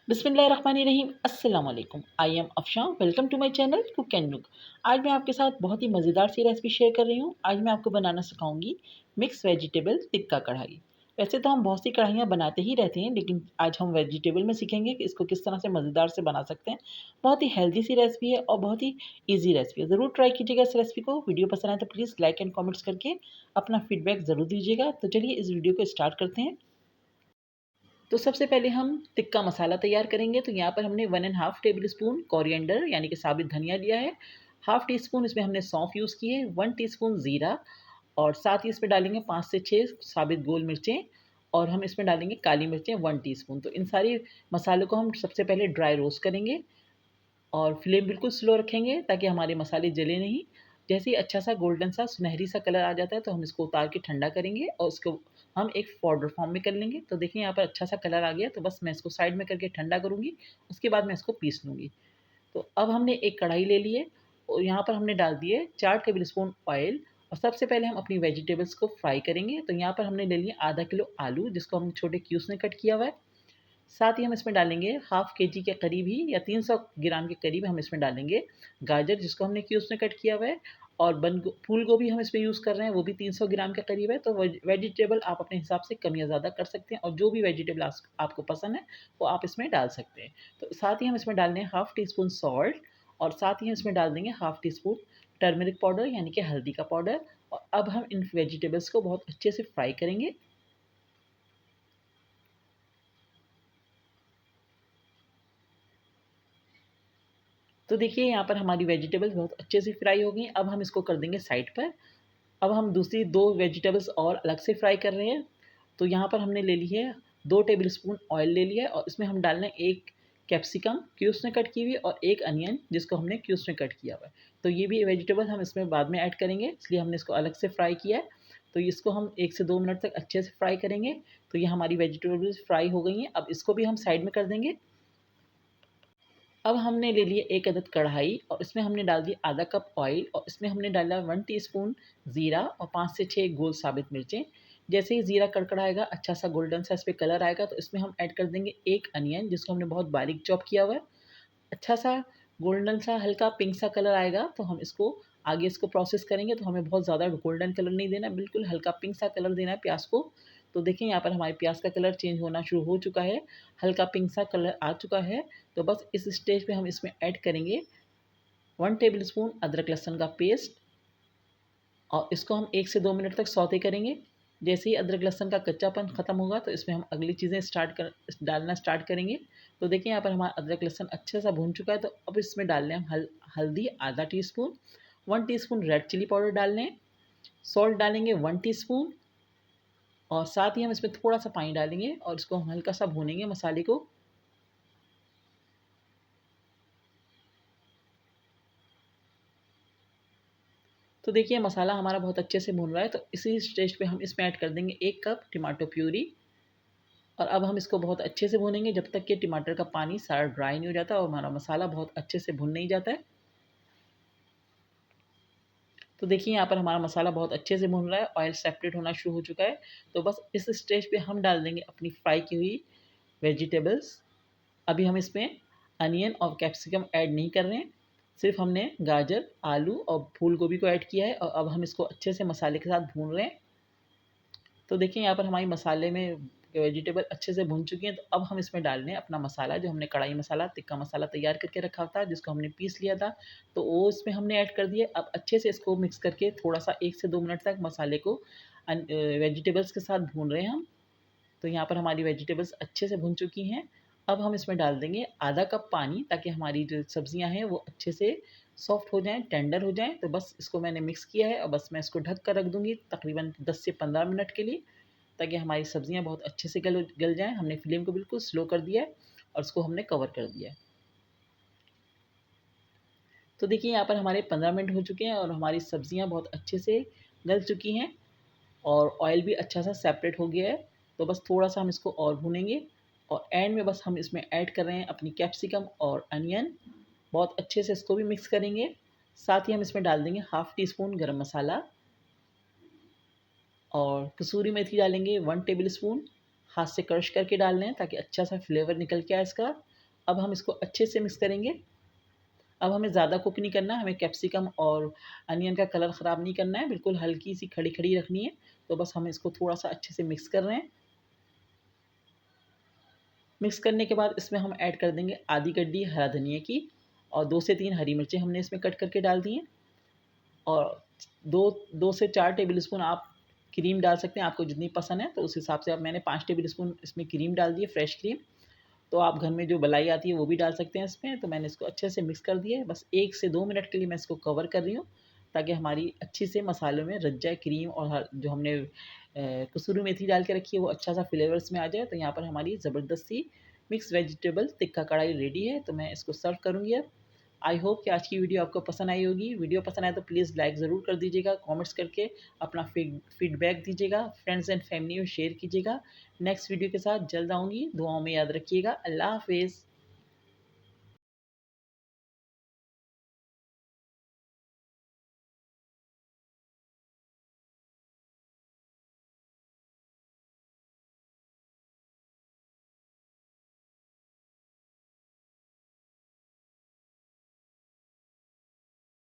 बिस्मिल्लाहिर्रहमानिर्रहीम अस्सलाम वालेकुम। I am Afsha. Welcome to my channel cook and look. आज मैं आपके साथ बहुत ही मज़ेदार सी रेसिपी शेयर कर रही हूँ। आज मैं आपको बनाना सिखाऊंगी मिक्स वेजिटेबल टिक्का कढ़ाई। वैसे तो हम बहुत सी कढ़ाइयाँ बनाते ही रहते हैं, लेकिन आज हम वेजिटेबल में सीखेंगे कि इसको किस तरह से मज़ेदार से बना सकते हैं। बहुत ही हेल्दी सी रेसिपी है और बहुत ही ईजी रेसिपी है। ज़रूर ट्राई कीजिएगा इस रेसिपी को। वीडियो पसंद आए तो प्लीज़ लाइक एंड कॉमेंट्स करके अपना फीडबैक ज़रूर दीजिएगा। तो चलिए इस वीडियो को स्टार्ट करते हैं। तो सबसे पहले हम टिक्का मसाला तैयार करेंगे। तो यहाँ पर हमने 1½ टेबल स्पून कोरिएंडर यानी कि साबित धनिया लिया है। हाफ टी स्पून इसमें हमने सौंफ यूज़ की है, 1 टीस्पून ज़ीरा और साथ ही इसमें डालेंगे 5 से 6 साबित गोल मिर्चें और हम इसमें डालेंगे काली मिर्चें 1 टीस्पून। तो इन सारी मसालों को हम सबसे पहले ड्राई रोस्ट करेंगे और फ्लेम बिल्कुल स्लो रखेंगे ताकि हमारे मसाले जले नहीं। जैसे ही अच्छा सा गोल्डन सा सुनहरी सा कलर आ जाता है तो हम इसको उतार के ठंडा करेंगे और उसको हम एक पाउडर फॉर्म में कर लेंगे। तो देखिए यहाँ पर अच्छा सा कलर आ गया, तो बस मैं इसको साइड में करके ठंडा करूँगी। उसके बाद मैं इसको पीस लूँगी। तो अब हमने एक कढ़ाई ले ली है और यहाँ पर हमने डाल दिए 4 टेबल स्पून ऑयल और सबसे पहले हम अपनी वेजिटेबल्स को फ्राई करेंगे। तो यहाँ पर हमने ले लिया आधा किलो आलू, जिसको हम छोटे क्यूब्स में कट किया हुआ है। साथ ही हम इसमें डालेंगे हाफ़ केजी के करीब ही या 300 ग्राम के करीब हम इसमें डालेंगे गाजर, जिसको हमने क्यूब्स में कट किया हुआ है। और फूल गोभी हम इसमें यूज़ कर रहे हैं, वो भी 300 ग्राम के करीब है। तो वेजिटेबल आप अपने हिसाब से कम या ज़्यादा कर सकते हैं और जो भी वेजिटेबल आपको पसंद है वो आप इसमें डाल सकते हैं। तो साथ ही हम इसमें डाल रहे हैं हाफ़ टी स्पून सॉल्ट और साथ ही हम इसमें डाल देंगे half tea spoon turmeric powder यानी कि हल्दी का पाउडर। और अब हम इन वेजिटेबल्स को बहुत अच्छे से फ्राई करेंगे। तो देखिए यहाँ पर हमारी वेजिटेबल्स बहुत अच्छे से फ्राई हो गई। अब हम इसको कर देंगे साइड पर। अब हम दूसरी 2 वेजिटेबल्स और अलग से फ्राई कर रहे हैं। तो यहाँ पर हमने ले ली है 2 टेबल स्पून ऑयल ले लिया है और इसमें हम डाल रहे हैं 1 कैप्सिकम क्यूब्स में कट की हुई और 1 अनियन जिसको हमने क्यूब्स में कट किया हुआ है। तो ये भी वेजिटेबल हम इसमें बाद में ऐड करेंगे, इसलिए हमने इसको अलग से फ्राई किया है। तो इसको हम 1 से 2 मिनट तक अच्छे से फ्राई करेंगे। तो ये हमारी वेजिटेबल्स फ्राई हो गई हैं। अब इसको भी हम साइड में कर देंगे। अब हमने ले लिया एक अदद कढ़ाई और इसमें हमने डाल दिया आधा कप ऑयल और इसमें हमने डाला 1 टीस्पून ज़ीरा और 5 से 6 गोल साबित मिर्चें। जैसे ही ज़ीरा कड़कड़ाएगा, अच्छा सा गोल्डन सा इस पे कलर आएगा, तो इसमें हम ऐड कर देंगे 1 अनियन जिसको हमने बहुत बारीक चॉप किया हुआ है। अच्छा सा गोल्डन सा हल्का पिंक सा कलर आएगा तो हम इसको आगे इसको प्रोसेस करेंगे। तो हमें बहुत ज़्यादा गोल्डन कलर नहीं देना, बिल्कुल हल्का पिंक सा कलर देना है प्याज को। तो देखिए यहाँ पर हमारे प्याज का कलर चेंज होना शुरू हो चुका है, हल्का पिंक सा कलर आ चुका है। तो बस इस स्टेज पे हम इसमें ऐड करेंगे 1 टेबल स्पून अदरक लहसुन का पेस्ट और इसको हम 1 से 2 मिनट तक सौते करेंगे। जैसे ही अदरक लहसुन का कच्चापन ख़त्म होगा तो इसमें हम अगली चीज़ें डालना स्टार्ट करेंगे। तो देखिए यहाँ पर हमारा अदरक लहसुन अच्छे से भून चुका है। तो अब इसमें डाल लें हम हल्दी आधा teaspoon, 1 teaspoon red chilli powder डाल लें, सॉल्ट डालेंगे 1 टीस्पून और साथ ही हम इसमें थोड़ा सा पानी डालेंगे और इसको हम हल्का सा भूनेंगे मसाले को। तो देखिए मसाला हमारा बहुत अच्छे से भून रहा है। तो इसी स्टेज पे हम इसमें ऐड कर देंगे 1 कप टमाटो प्यूरी और अब हम इसको बहुत अच्छे से भूनेंगे जब तक कि टमाटर का पानी सारा ड्राई नहीं हो जाता और हमारा मसाला बहुत अच्छे से भुन नहीं जाता है। तो देखिए यहाँ पर हमारा मसाला बहुत अच्छे से भुन रहा है, ऑयल सेपरेट होना शुरू हो चुका है। तो बस इस स्टेज पे हम डाल देंगे अपनी फ्राई की हुई वेजिटेबल्स। अभी हम इसमें अनियन और कैप्सिकम ऐड नहीं कर रहे हैं, सिर्फ हमने गाजर, आलू और फूल गोभी को ऐड किया है और अब हम इसको अच्छे से मसाले के साथ भून रहे हैं। तो देखिए यहाँ पर हमारी मसाले में वेजिटेबल अच्छे से भुन चुकी हैं। तो अब हम इसमें डाल रहे हैं अपना मसाला, जो हमने कढ़ाई मसाला टिक्का मसाला तैयार करके रखा था, जिसको हमने पीस लिया था। तो वो इसमें हमने ऐड कर दिया। अब अच्छे से इसको मिक्स करके थोड़ा सा 1 से 2 मिनट तक मसाले को वेजिटेबल्स के साथ भून रहे हैं हम। तो यहाँ पर हमारी वेजिटेबल्स अच्छे से भुन चुकी हैं। अब हम इसमें डाल देंगे आधा कप पानी ताकि हमारी जो सब्जियाँ हैं वो अच्छे से सॉफ्ट हो जाएँ, टेंडर हो जाएँ। तो बस इसको मैंने मिक्स किया है और बस मैं इसको ढक कर रख दूँगी तकरीबन 10 से 15 मिनट के लिए, ताकि हमारी सब्जियाँ बहुत अच्छे से गल जाएँ। हमने फ्लेम को बिल्कुल स्लो कर दिया है और इसको हमने कवर कर दिया है। तो देखिए यहाँ पर हमारे 15 मिनट हो चुके हैं और हमारी सब्जियाँ बहुत अच्छे से गल चुकी हैं और ऑयल भी अच्छा सा सेपरेट हो गया है। तो बस थोड़ा-सा हम इसको और भूनेंगे और एंड में बस हम इसमें ऐड कर रहे हैं अपनी कैप्सिकम और अनियन। बहुत अच्छे से इसको भी मिक्स करेंगे। साथ ही हम इसमें डाल देंगे हाफ़ टी स्पून गरम मसाला और कसूरी मेथी डालेंगे 1 टेबल स्पून। हाथ से क्रश करके डाल लें ताकि अच्छा सा फ्लेवर निकल के आए इसका। अब हम इसको अच्छे से मिक्स करेंगे। अब हमें ज़्यादा कुक नहीं करना है, हमें कैप्सिकम और अनियन का कलर ख़राब नहीं करना है, बिल्कुल हल्की सी खड़ी-खड़ी रखनी है। तो बस हम इसको थोड़ा-सा अच्छे से मिक्स कर रहे हैं। मिक्स करने के बाद इसमें हम ऐड कर देंगे आधी गड्डी हरा धनिया की और 2 से 3 हरी मिर्चें हमने इसमें कट करके डाल दी हैं और 2 से 4 टेबल स्पून आप क्रीम डाल सकते हैं, आपको जितनी पसंद है तो उस हिसाब से। अब मैंने 5 टेबल स्पून इसमें क्रीम डाल दी है, फ्रेश क्रीम। तो आप घर में जो मलाई आती है वो भी डाल सकते हैं इसमें। तो मैंने इसको अच्छे से मिक्स कर दिया है। बस 1 से 2 मिनट के लिए मैं इसको कवर कर रही हूँ ताकि हमारी अच्छी से मसालों में रच जाए क्रीम और जो हमने कसूरी मेथी डाल के रखी है वो अच्छा सा फ्लेवर इसमें आ जाए। तो यहाँ पर हमारी ज़बरदस्त सी मिक्स वेजिटेबल टिक्का कढ़ाई रेडी है। तो मैं इसको सर्व करूँगी अब। आई होप कि आज की वीडियो आपको पसंद आई होगी। वीडियो पसंद आए तो प्लीज़ लाइक ज़रूर कर दीजिएगा, कमेंट्स करके अपना फीडबैक दीजिएगा, फ्रेंड्स एंड फैमिली में शेयर कीजिएगा। नेक्स्ट वीडियो के साथ जल्द आऊँगी, दुआओं में याद रखिएगा। अल्लाह हाफ़िज़।